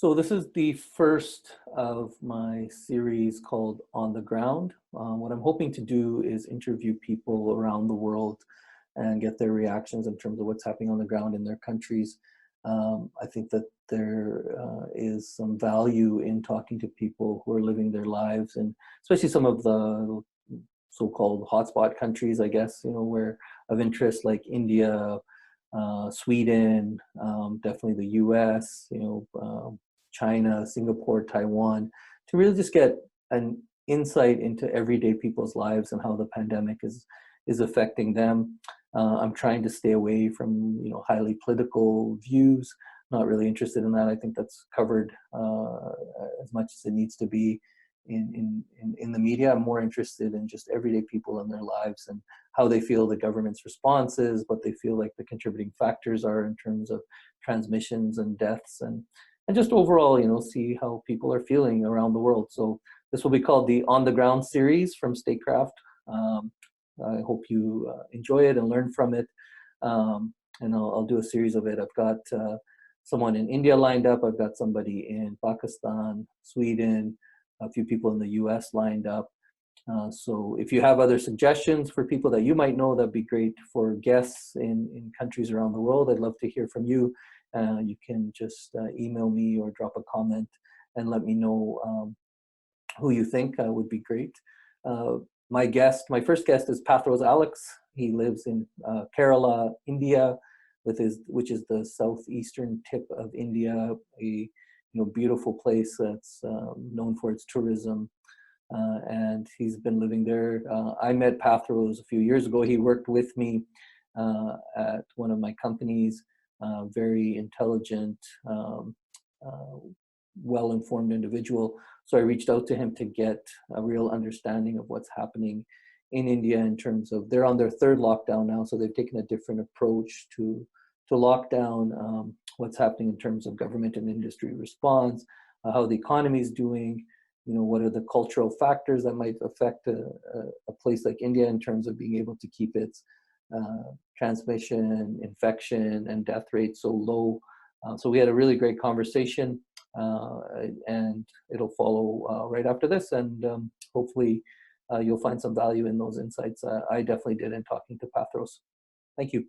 So this is the first of my series called On the Ground. What I'm hoping to do is interview people around the world and get their reactions in terms of what's happening on the ground in their countries. I think that there is some value in talking to people who are living their lives, and especially some of the so-called hotspot countries, I guess, where of interest like India, Sweden, definitely the US, China, Singapore, Taiwan, to really just get an insight into everyday people's lives and how the pandemic is affecting them. I'm trying to stay away from highly political views. Not really interested in that. I think that's covered as much as it needs to be in the media. I'm more interested in just everyday people and their lives and how they feel the government's response is, what they feel like the contributing factors are in terms of transmissions and deaths, and just overall, see how people are feeling around the world. So this will be called the On the Ground series from Statecraft. I hope you enjoy it and learn from it. And I'll do a series of it. I've got someone in India lined up. I've got somebody in Pakistan, Sweden, a few people in the US lined up. So if you have other suggestions for people that you might know, that'd be great for guests in countries around the world. I'd love to hear from you. You can just email me or drop a comment and let me know who you think would be great. My first guest is Pathros Alex. He lives in Kerala, India, which is the southeastern tip of India, a beautiful place that's known for its tourism. And he's been living there. I met Pathros a few years ago. He worked with me at one of my companies. Very intelligent, well-informed individual. So I reached out to him to get a real understanding of what's happening in India in terms of, they're on their third lockdown now, so they've taken a different approach to lockdown, what's happening in terms of government and industry response, how the economy is doing, what are the cultural factors that might affect a place like India in terms of being able to keep its transmission, infection, and death rate so low. So we had a really great conversation, and it'll follow right after this, and hopefully you'll find some value in those insights. I definitely did in talking to Pathros. Thank you.